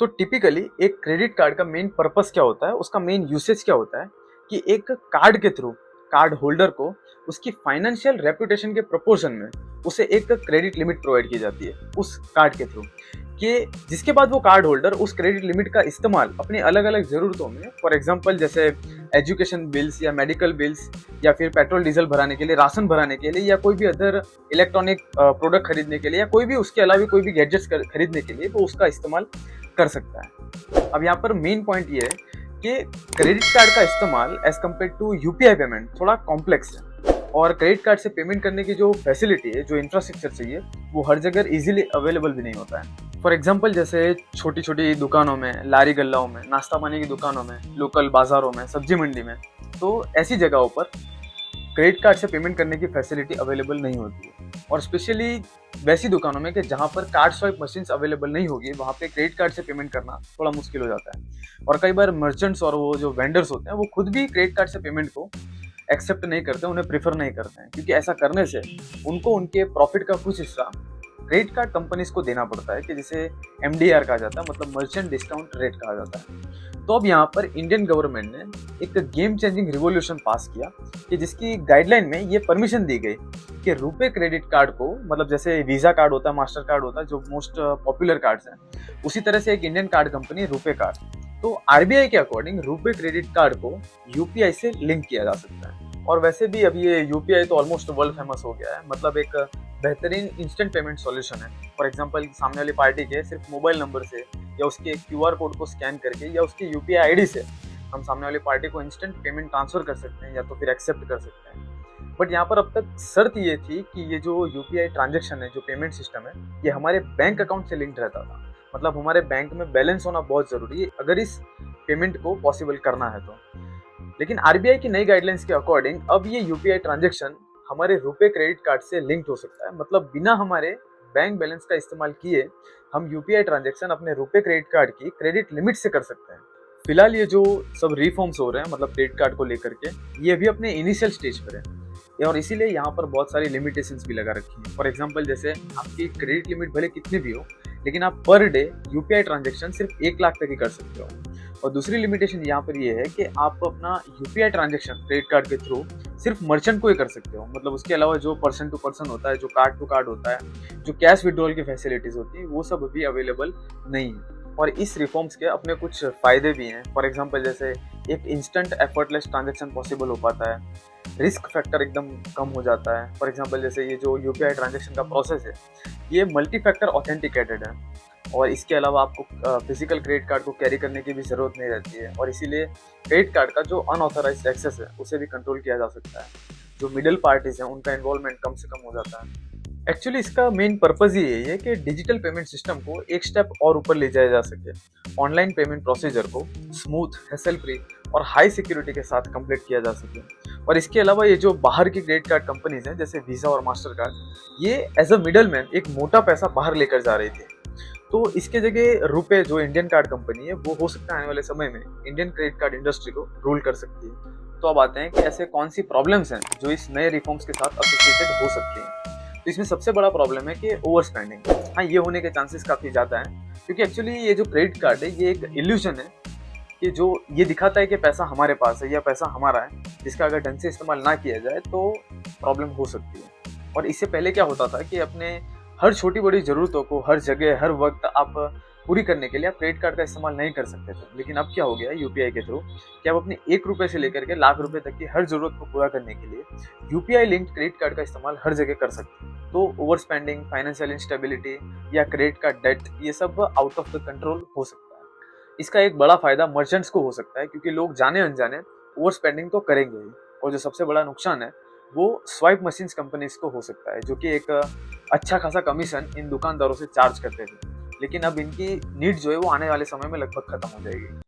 तो टिपिकली एक credit card का मेन पर्पस क्या होता है, उसका मेन यूसेज क्या होता है कि एक कार्ड के थ्रू कार्ड होल्डर को उसकी फाइनेंशियल रेपुटेशन के प्रोपोर्शन में उसे एक क्रेडिट लिमिट प्रोवाइड की जाती है उस कार्ड के थ्रू, कि जिसके बाद वो कार्ड होल्डर उस क्रेडिट लिमिट का इस्तेमाल अपनी अलग अलग ज़रूरतों में, फॉर एग्जांपल जैसे एजुकेशन बिल्स या मेडिकल बिल्स या फिर पेट्रोल डीजल भराने के लिए, राशन भराने के लिए या कोई भी अदर इलेक्ट्रॉनिक प्रोडक्ट खरीदने के लिए या कोई भी उसके अलावा कोई भी गैजेट्स खरीदने के लिए वो उसका इस्तेमाल कर सकता है। अब यहाँ पर मेन पॉइंट ये है कि क्रेडिट कार्ड का इस्तेमाल as compare to UPI payment थोड़ा कॉम्प्लेक्स है, और क्रेडिट कार्ड से पेमेंट करने की जो फैसिलिटी है, जो इंफ्रास्ट्रक्चर चाहिए, वो हर जगह इजीली अवेलेबल भी नहीं होता है। फॉर एग्जांपल जैसे छोटी छोटी दुकानों में, लारी गल्लाओं में, नाश्ता पानी की दुकानों में, लोकल बाजारों में, सब्जी मंडी में, तो ऐसी जगहों पर क्रेडिट कार्ड से पेमेंट करने की फैसिलिटी अवेलेबल नहीं होती है। और स्पेशली वैसी दुकानों में कि जहाँ पर कार्ड स्वाइप मशीन्स अवेलेबल नहीं होगी, वहाँ पे क्रेडिट कार्ड से पेमेंट करना थोड़ा मुश्किल हो जाता है। और कई बार मर्चेंट्स और वो जो वेंडर्स होते हैं वो खुद भी क्रेडिट कार्ड से पेमेंट को एक्सेप्ट नहीं करते, उन्हें प्रेफर नहीं करते हैं, क्योंकि ऐसा करने से उनको उनके प्रॉफिट का कुछ हिस्सा क्रेडिट कार्ड कंपनीज को देना पड़ता है, कि जिसे एमडीआर कहा जाता है, मतलब मर्चेंट डिस्काउंट रेट कहा जाता है। तो अब यहाँ पर इंडियन गवर्नमेंट ने एक गेम चेंजिंग रिवॉल्यूशन पास किया, कि जिसकी गाइडलाइन में ये परमिशन दी गई कि रुपे क्रेडिट कार्ड को, मतलब जैसे वीजा कार्ड होता है, मास्टर कार्ड होता है, जो मोस्ट पॉपुलर कार्ड्स हैं, उसी तरह से एक Indian card company RuPay card. तो आरबीआई के अकॉर्डिंग रुपे क्रेडिट कार्ड को यूपीआई से लिंक किया जा सकता है। और वैसे भी अब ये यूपीआई तो ऑलमोस्ट वर्ल्ड फेमस हो गया है, मतलब एक बेहतरीन इंस्टेंट पेमेंट सॉल्यूशन है। फॉर एग्जांपल सामने वाली पार्टी के सिर्फ मोबाइल नंबर से या उसके क्यूआर कोड को स्कैन करके या उसकी यूपीआई आईडी से हम सामने वाली पार्टी को इंस्टेंट पेमेंट ट्रांसफर कर सकते हैं या तो फिर एक्सेप्ट कर सकते हैं। बट यहाँ पर अब तक शर्त ये थी कि ये जो यूपीआई ट्रांजेक्शन है, जो पेमेंट सिस्टम है, ये हमारे बैंक अकाउंट से लिंक्ड रहता था। मतलब हमारे बैंक में बैलेंस होना बहुत ज़रूरी है अगर इस पेमेंट को पॉसिबल करना है तो। लेकिन आरबीआई की नई गाइडलाइंस के अकॉर्डिंग अब ये यूपीआई ट्रांजेक्शन हमारे रुपे क्रेडिट कार्ड से लिंक्ड हो सकता है। मतलब बिना हमारे बैंक बैलेंस का इस्तेमाल किए हम यूपीआई ट्रांजेक्शन अपने रुपे क्रेडिट कार्ड की क्रेडिट लिमिट से कर सकते हैं। फिलहाल ये जो सब रिफॉर्म्स हो रहे हैं, मतलब क्रेडिट कार्ड को लेकर के, ये अभी अपने इनिशियल स्टेज पर है, और इसीलिए यहाँ पर बहुत सारी लिमिटेशंस भी लगा रखी हैं। फॉर एग्जांपल जैसे आपकी क्रेडिट लिमिट भले कितनी भी हो, लेकिन आप पर डे यूपीआई ट्रांजेक्शन सिर्फ 1 लाख तक ही कर सकते हो। और दूसरी लिमिटेशन यहाँ पर ये है कि आप अपना यूपीआई ट्रांजेक्शन क्रेडिट कार्ड के थ्रू सिर्फ मर्चेंट को ही कर सकते हो। मतलब उसके अलावा जो पर्सन टू पर्सन होता है, जो कार्ड टू कार्ड होता है, जो कैश विड्रॉल की फैसिलिटीज होती है, वो सब अभी अवेलेबल नहीं है। और इस रिफॉर्म्स के अपने कुछ फ़ायदे भी हैं। फॉर एग्जांपल जैसे एक इंस्टेंट एफर्टलेस ट्रांजेक्शन पॉसिबल हो पाता है, रिस्क फैक्टर एकदम कम हो जाता है। फॉर एग्जांपल जैसे ये जो यूपीआई ट्रांजेक्शन का प्रोसेस है, ये मल्टी फैक्टर ऑथेंटिकेटेड है, और इसके अलावा आपको फिजिकल क्रेडिट कार्ड को कैरी करने की भी ज़रूरत नहीं रहती है। और इसीलिए क्रेडिट कार्ड का जो अनऑथराइज्ड एक्सेस है उसे भी कंट्रोल किया जा सकता है। जो मिडिल पार्टीज हैं उनका इन्वॉल्वमेंट कम से कम हो जाता है। एक्चुअली इसका मेन पर्पज ही यही है कि डिजिटल पेमेंट सिस्टम को एक स्टेप और ऊपर ले जाया जा सके, ऑनलाइन पेमेंट प्रोसीजर को स्मूथ, हैसल फ्री और हाई सिक्योरिटी के साथ कंप्लीट किया जा सके। और इसके अलावा ये जो बाहर की क्रेडिट कार्ड कंपनीज हैं जैसे वीज़ा और मास्टर कार्ड, ये एज अ मिडल मैन एक मोटा पैसा बाहर लेकर जा रही थी। तो इसके जगह रुपे जो इंडियन कार्ड कंपनी है, वो हो सकता है आने वाले समय में इंडियन क्रेडिट कार्ड इंडस्ट्री को रूल कर सकती है। तो अब आते हैं कि ऐसे कौन सी प्रॉब्लम्स हैं जो इस नए रिफॉर्म्स के साथ एसोसिएटेड हो सकती हैं। तो इसमें सबसे बड़ा प्रॉब्लम है कि ओवर स्पेंडिंग। हाँ, ये होने के चांसेस काफ़ी ज़्यादा हैं, क्योंकि एक्चुअली ये जो क्रेडिट कार्ड है ये एक इल्यूजन है कि जो ये दिखाता है कि पैसा हमारे पास है या पैसा हमारा है, जिसका अगर ढंग से इस्तेमाल ना किया जाए तो प्रॉब्लम हो सकती है। और इससे पहले क्या होता था कि अपने हर छोटी बड़ी ज़रूरतों को हर जगह हर वक्त आप पूरी करने के लिए आप क्रेडिट कार्ड का इस्तेमाल नहीं कर सकते थे। लेकिन अब क्या हो गया है यूपीआई के थ्रू, कि आप अपने 1 रुपये से लेकर के लाख रुपए तक की हर जरूरत को पूरा करने के लिए यूपीआई लिंक्ड क्रेडिट कार्ड का इस्तेमाल हर जगह कर सकते हैं। तो ओवर स्पेंडिंग, फाइनेंशियल इंस्टेबिलिटी या क्रेडिट कार्ड डेट, ये सब आउट ऑफ द कंट्रोल हो सकता है। इसका एक बड़ा फायदा मर्चेंट्स को हो सकता है, क्योंकि लोग जाने अनजाने ओवर स्पेंडिंग तो करेंगे ही। और जो सबसे बड़ा नुकसान है वो स्वाइप मशीन्स कंपनीज को हो सकता है, जो कि एक अच्छा खासा कमीशन इन दुकानदारों से चार्ज करते थे। लेकिन अब इनकी नीड जो है वो आने वाले समय में लगभग खत्म हो जाएगी।